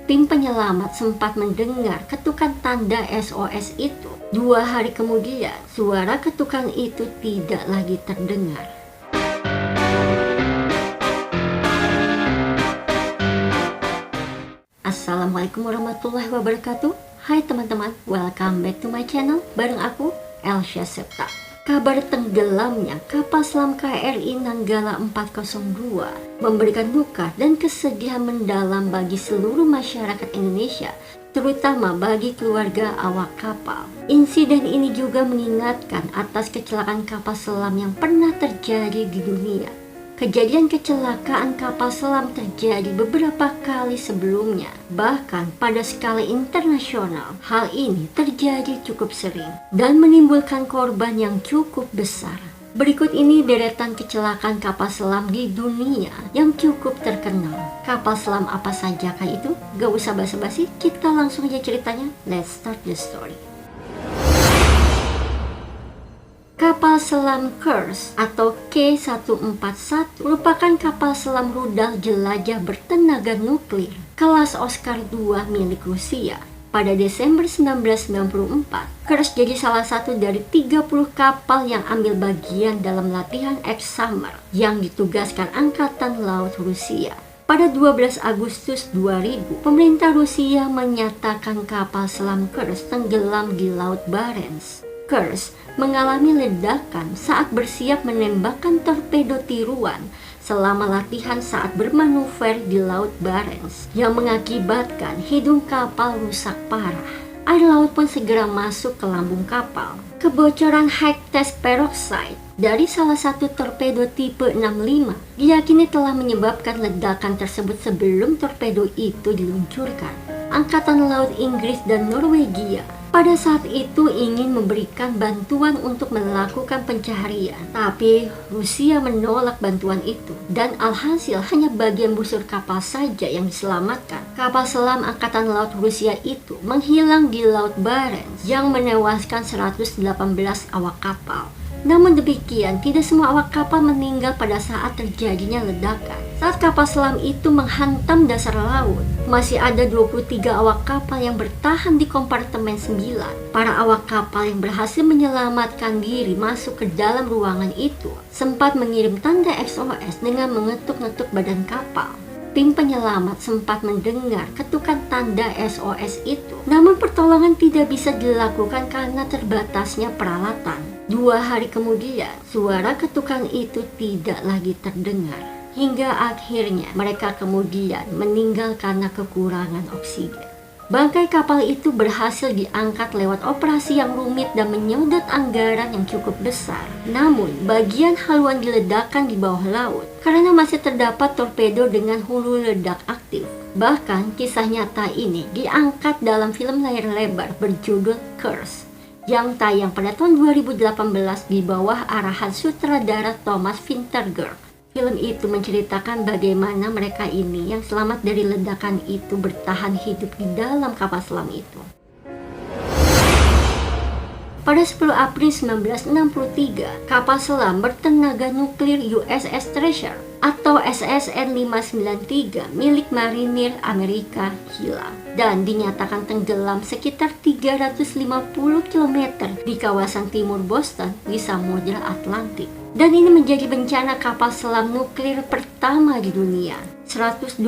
Tim penyelamat sempat mendengar ketukan tanda SOS itu. 2 hari kemudian, suara ketukan itu tidak lagi terdengar. Assalamualaikum warahmatullahi wabarakatuh. Hai teman-teman, welcome back to my channel. Bareng aku, Elsha Septa. Kabar tenggelamnya kapal selam KRI Nanggala 402 memberikan duka dan kesedihan mendalam bagi seluruh masyarakat Indonesia, terutama bagi keluarga awak kapal. Insiden ini juga mengingatkan atas kecelakaan kapal selam yang pernah terjadi di dunia. Kejadian kecelakaan kapal selam terjadi beberapa kali sebelumnya. Bahkan pada skala internasional, hal ini terjadi cukup sering dan menimbulkan korban yang cukup besar. Berikut ini deretan kecelakaan kapal selam di dunia yang cukup terkenal. Kapal selam apa saja kah itu? Gak usah basa-basi, kita langsung aja ceritanya. Let's start the story. Kapal selam Kursk atau K-141 merupakan kapal selam rudal jelajah bertenaga nuklir kelas Oscar II milik Rusia. Pada Desember 1994, Kursk jadi salah satu dari 30 kapal yang ambil bagian dalam latihan X-Summer yang ditugaskan Angkatan Laut Rusia. Pada 12 Agustus 2000, pemerintah Rusia menyatakan kapal selam Kursk tenggelam di Laut Barents. Kursk mengalami ledakan saat bersiap menembakkan torpedo tiruan selama latihan saat bermanuver di Laut Barents yang mengakibatkan hidung kapal rusak parah. Air laut pun segera masuk ke lambung kapal. Kebocoran high test peroxide dari salah satu torpedo tipe 65 diyakini telah menyebabkan ledakan tersebut sebelum torpedo itu diluncurkan. Angkatan Laut Inggris dan Norwegia pada saat itu ingin memberikan bantuan untuk melakukan pencarian, tapi Rusia menolak bantuan itu dan alhasil hanya bagian busur kapal saja yang diselamatkan. Kapal selam Angkatan Laut Rusia itu menghilang di Laut Barents yang menewaskan 118 awak kapal. Namun demikian, tidak semua awak kapal meninggal pada saat terjadinya ledakan. Saat kapal selam itu menghantam dasar laut, masih ada 23 awak kapal yang bertahan di kompartemen 9. Para awak kapal yang berhasil menyelamatkan diri masuk ke dalam ruangan itu sempat mengirim tanda SOS dengan mengetuk-ngetuk badan kapal. Tim penyelamat sempat mendengar ketukan tanda SOS itu, namun pertolongan tidak bisa dilakukan karena terbatasnya peralatan. 2 hari kemudian, suara ketukan itu tidak lagi terdengar. Hingga akhirnya mereka kemudian meninggal karena kekurangan oksigen. Bangkai kapal itu berhasil diangkat lewat operasi yang rumit dan menyedot anggaran yang cukup besar. Namun, bagian haluan diledakkan di bawah laut karena masih terdapat torpedo dengan hulu ledak aktif. Bahkan, kisah nyata ini diangkat dalam film layar lebar berjudul Kursk yang tayang pada tahun 2018 di bawah arahan sutradara Thomas Vinterberg. Film itu menceritakan bagaimana mereka ini yang selamat dari ledakan itu bertahan hidup di dalam kapal selam itu. Pada 10 April 1963, kapal selam bertenaga nuklir USS Treasure atau SSN-593 milik marinir Amerika hilang dan dinyatakan tenggelam sekitar 350 km di kawasan timur Boston di Samudra Atlantik. Dan ini menjadi bencana kapal selam nuklir pertama di dunia. 129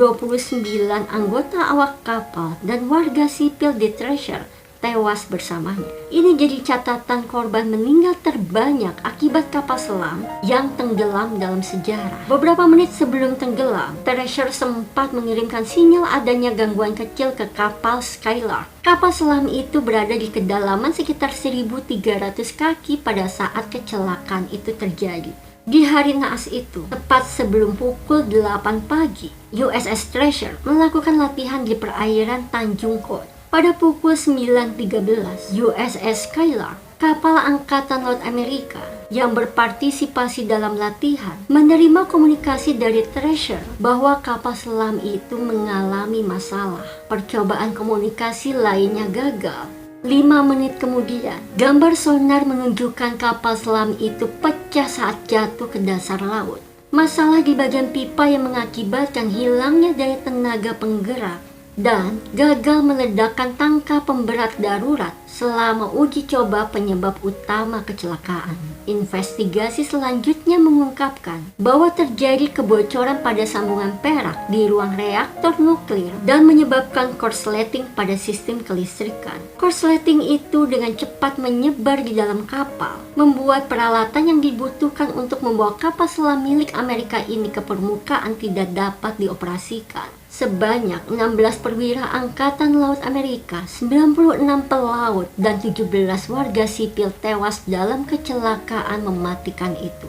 anggota awak kapal dan warga sipil di Treasure tewas bersamanya. Ini jadi catatan korban meninggal terbanyak akibat kapal selam yang tenggelam dalam sejarah. Beberapa menit sebelum tenggelam, Treasure sempat mengirimkan sinyal adanya gangguan kecil ke kapal Skylark. Kapal selam itu berada di kedalaman sekitar 1.300 kaki pada saat kecelakaan itu terjadi. Di hari naas itu, tepat sebelum pukul 8 pagi, USS Treasure melakukan latihan di perairan Tanjung Cod. Pada pukul 9.13, USS Skylark, kapal Angkatan Laut Amerika yang berpartisipasi dalam latihan, menerima komunikasi dari Treasure bahwa kapal selam itu mengalami masalah. Percobaan komunikasi lainnya gagal. 5 menit kemudian, gambar sonar menunjukkan kapal selam itu pecah saat jatuh ke dasar laut. Masalah di bagian pipa yang mengakibatkan hilangnya daya tenaga penggerak dan gagal meledakkan tangka pemberat darurat selama uji coba penyebab utama kecelakaan. Investigasi selanjutnya mengungkapkan bahwa terjadi kebocoran pada sambungan perak di ruang reaktor nuklir dan menyebabkan korsleting pada sistem kelistrikan. Korsleting itu dengan cepat menyebar di dalam kapal, membuat peralatan yang dibutuhkan untuk membawa kapal selam milik Amerika ini ke permukaan tidak dapat dioperasikan. Sebanyak 16 perwira Angkatan Laut Amerika, 96 pelaut, dan 17 warga sipil tewas dalam kecelakaan mematikan itu.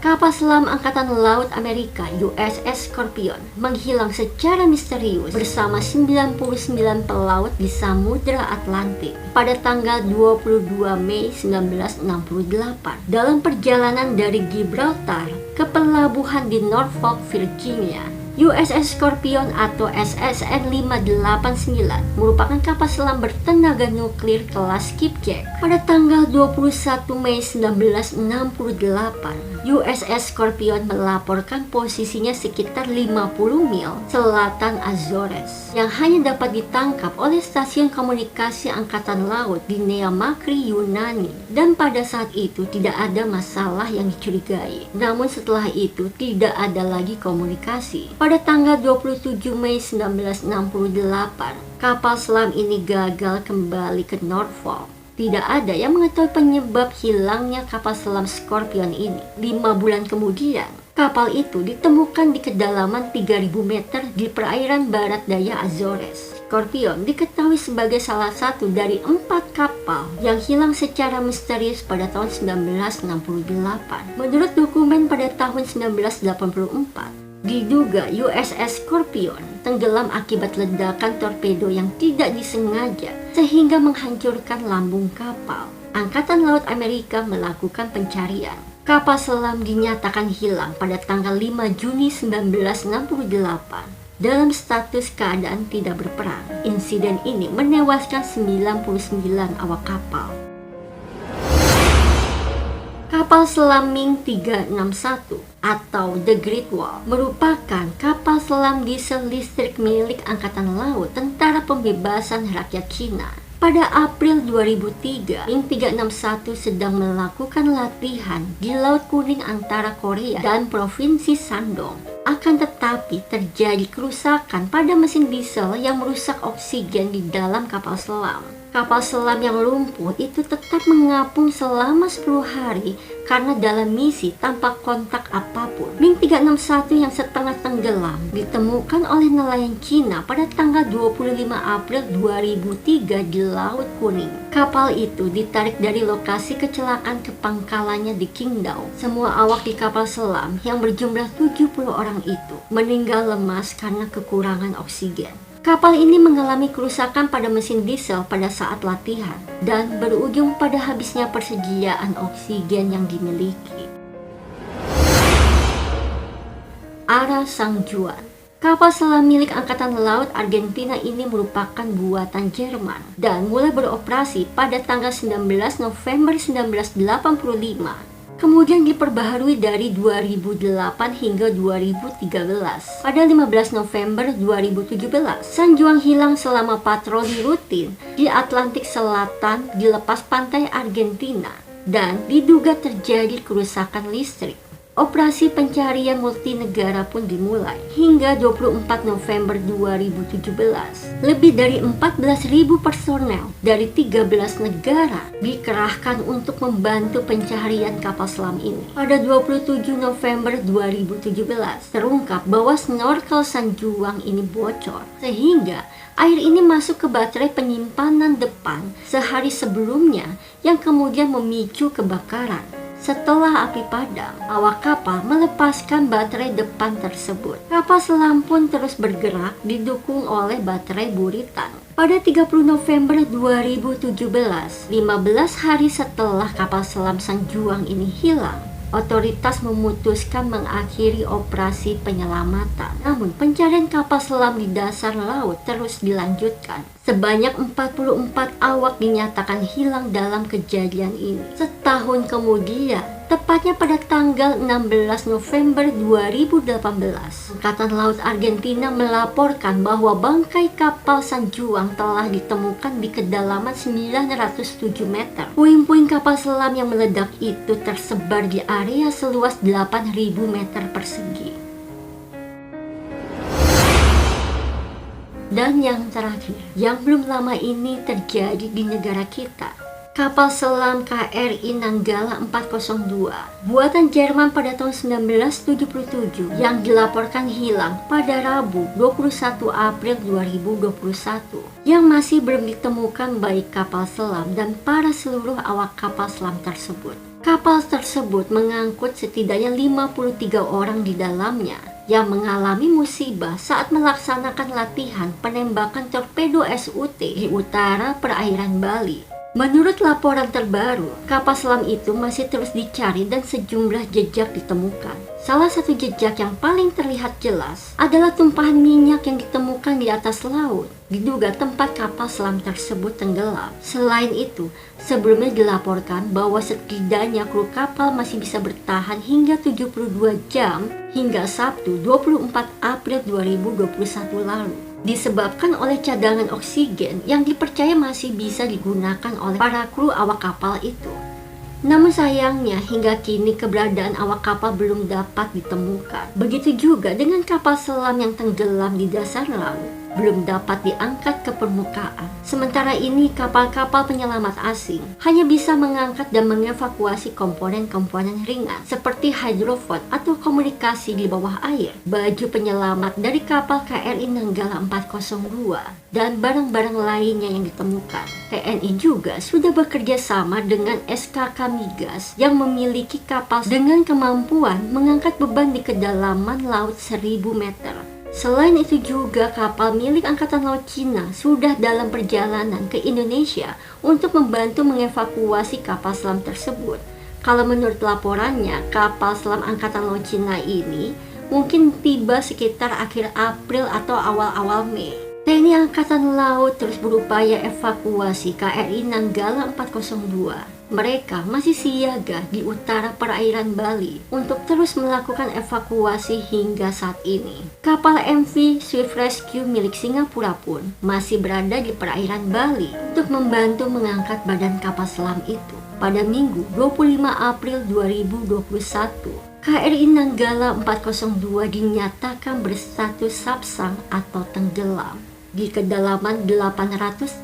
Kapal selam Angkatan Laut Amerika USS Scorpion menghilang secara misterius bersama 99 pelaut di Samudra Atlantik pada tanggal 22 Mei 1968 dalam perjalanan dari Gibraltar ke pelabuhan di Norfolk, Virginia. USS Scorpion atau SSN 589 merupakan kapal selam bertenaga nuklir kelas Skipjack. Pada tanggal 21 Mei 1968, USS Scorpion melaporkan posisinya sekitar 50 mil selatan Azores yang hanya dapat ditangkap oleh stasiun komunikasi Angkatan Laut di Nea Makri, Yunani, dan pada saat itu tidak ada masalah yang dicurigai. Namun setelah itu tidak ada lagi komunikasi. Pada tanggal 27 Mei 1968, kapal selam ini gagal kembali ke Norfolk. Tidak ada yang mengetahui penyebab hilangnya kapal selam Scorpion ini. 5 bulan kemudian, kapal itu ditemukan di kedalaman 3.000 meter di perairan barat daya Azores. Scorpion diketahui sebagai salah satu dari 4 kapal yang hilang secara misterius pada tahun 1968. Menurut dokumen pada tahun 1984, diduga USS Scorpion tenggelam akibat ledakan torpedo yang tidak disengaja sehingga menghancurkan lambung kapal. Angkatan Laut Amerika melakukan pencarian. Kapal selam dinyatakan hilang pada tanggal 5 Juni 1968 dalam status keadaan tidak berperang. Insiden ini menewaskan 99 awak kapal. Kapal selam Ming 361 atau The Great Wall merupakan kapal selam diesel listrik milik Angkatan Laut Tentara Pembebasan Rakyat Cina. Pada April 2003, Ming 361 sedang melakukan latihan di Laut Kuning antara Korea dan Provinsi Shandong. Akan tetapi terjadi kerusakan pada mesin diesel yang merusak oksigen di dalam kapal selam. Kapal selam yang lumpuh itu tetap mengapung selama 10 hari karena dalam misi tanpa kontak apapun. Ming 361 yang setengah tenggelam ditemukan oleh nelayan Cina pada tanggal 25 April 2003 di Laut Kuning. Kapal itu ditarik dari lokasi kecelakaan ke pangkalannya di Qingdao. Semua awak di kapal selam yang berjumlah 70 orang itu meninggal lemas karena kekurangan oksigen. Kapal ini mengalami kerusakan pada mesin diesel pada saat latihan dan berujung pada habisnya persediaan oksigen yang dimiliki. Ara Sang Juan. Kapal selam milik Angkatan Laut Argentina ini merupakan buatan Jerman dan mulai beroperasi pada tanggal 19 November 1985. Kemudian diperbaharui dari 2008 hingga 2013. Pada 15 November 2017, San Juan hilang selama patroli rutin di Atlantik Selatan di lepas pantai Argentina dan diduga terjadi kerusakan listrik. Operasi pencarian multinegara pun dimulai hingga 24 November 2017. Lebih dari 14.000 personel dari 13 negara dikerahkan untuk membantu pencarian kapal selam ini. Pada 27 November 2017, terungkap bahwa snorkel San Juan ini bocor sehingga air ini masuk ke baterai penyimpanan depan sehari sebelumnya yang kemudian memicu kebakaran. Setelah api padam, awak kapal melepaskan baterai depan tersebut. Kapal selam pun terus bergerak didukung oleh baterai buritan. Pada 30 November 2017, 15 hari setelah kapal selam San Juan ini hilang, otoritas memutuskan mengakhiri operasi penyelamatan. Namun pencarian kapal selam di dasar laut terus dilanjutkan. Sebanyak 44 awak dinyatakan hilang dalam kejadian ini. Setahun kemudian, Tepatnya pada tanggal 16 November 2018, Angkatan Laut Argentina melaporkan bahwa bangkai kapal San Juan telah ditemukan di kedalaman 907 meter. Puing-puing kapal selam yang meledak itu tersebar di area seluas 8.000 meter persegi. Dan yang terakhir, yang belum lama ini terjadi di negara kita, kapal selam KRI Nanggala 402 buatan Jerman pada tahun 1977 yang dilaporkan hilang pada Rabu 21 April 2021 yang masih belum ditemukan baik kapal selam dan para seluruh awak kapal selam tersebut. Kapal tersebut mengangkut setidaknya 53 orang di dalamnya yang mengalami musibah saat melaksanakan latihan penembakan torpedo SUT di utara perairan Bali. Menurut laporan terbaru, kapal selam itu masih terus dicari dan sejumlah jejak ditemukan. Salah satu jejak yang paling terlihat jelas adalah tumpahan minyak yang ditemukan di atas laut. Diduga tempat kapal selam tersebut tenggelam. Selain itu, sebelumnya dilaporkan bahwa setidaknya kru kapal masih bisa bertahan hingga 72 jam hingga Sabtu 24 April 2021 lalu, disebabkan oleh cadangan oksigen yang dipercaya masih bisa digunakan oleh para kru awak kapal itu. Namun sayangnya hingga kini keberadaan awak kapal belum dapat ditemukan. Begitu juga dengan kapal selam yang tenggelam di dasar laut, belum dapat diangkat ke permukaan. Sementara ini kapal-kapal penyelamat asing hanya bisa mengangkat dan mengevakuasi komponen-komponen ringan seperti hydrofon atau komunikasi di bawah air, baju penyelamat dari kapal KRI Nanggala 402, dan barang-barang lainnya yang ditemukan. TNI juga sudah bekerja sama dengan SKK Migas yang memiliki kapal dengan kemampuan mengangkat beban di kedalaman laut 1000 meter. Selain itu juga kapal milik Angkatan Laut Cina sudah dalam perjalanan ke Indonesia untuk membantu mengevakuasi kapal selam tersebut. Kalau menurut laporannya, kapal selam Angkatan Laut Cina ini mungkin tiba sekitar akhir April atau awal-awal Mei. TNI Angkatan Laut terus berupaya evakuasi KRI Nanggala 402. Mereka masih siaga di utara perairan Bali untuk terus melakukan evakuasi hingga saat ini. Kapal MV Swift Rescue milik Singapura pun masih berada di perairan Bali untuk membantu mengangkat badan kapal selam itu. Pada Minggu 25 April 2021, KRI Nanggala 402 dinyatakan berstatus subsang atau tenggelam di kedalaman 838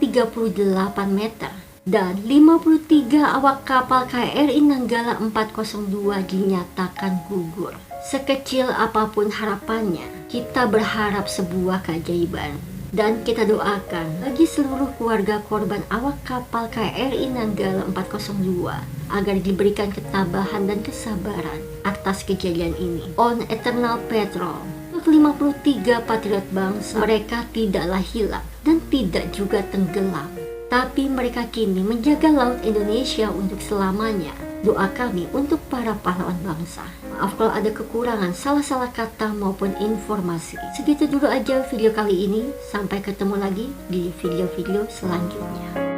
meter. Dan 53 awak kapal KRI Nanggala 402 dinyatakan gugur. Sekecil apapun harapannya, kita berharap sebuah keajaiban. Dan kita doakan bagi seluruh keluarga korban awak kapal KRI Nanggala 402 agar diberikan ketabahan dan kesabaran atas kejadian ini. On Eternal Patrol, 53 patriot bangsa, mereka tidaklah hilang dan tidak juga tenggelam, tapi mereka kini menjaga laut Indonesia untuk selamanya. Doa kami untuk para pahlawan bangsa. Maaf kalau ada kekurangan salah-salah kata maupun informasi. Segitu dulu aja video kali ini. Sampai ketemu lagi di video-video selanjutnya.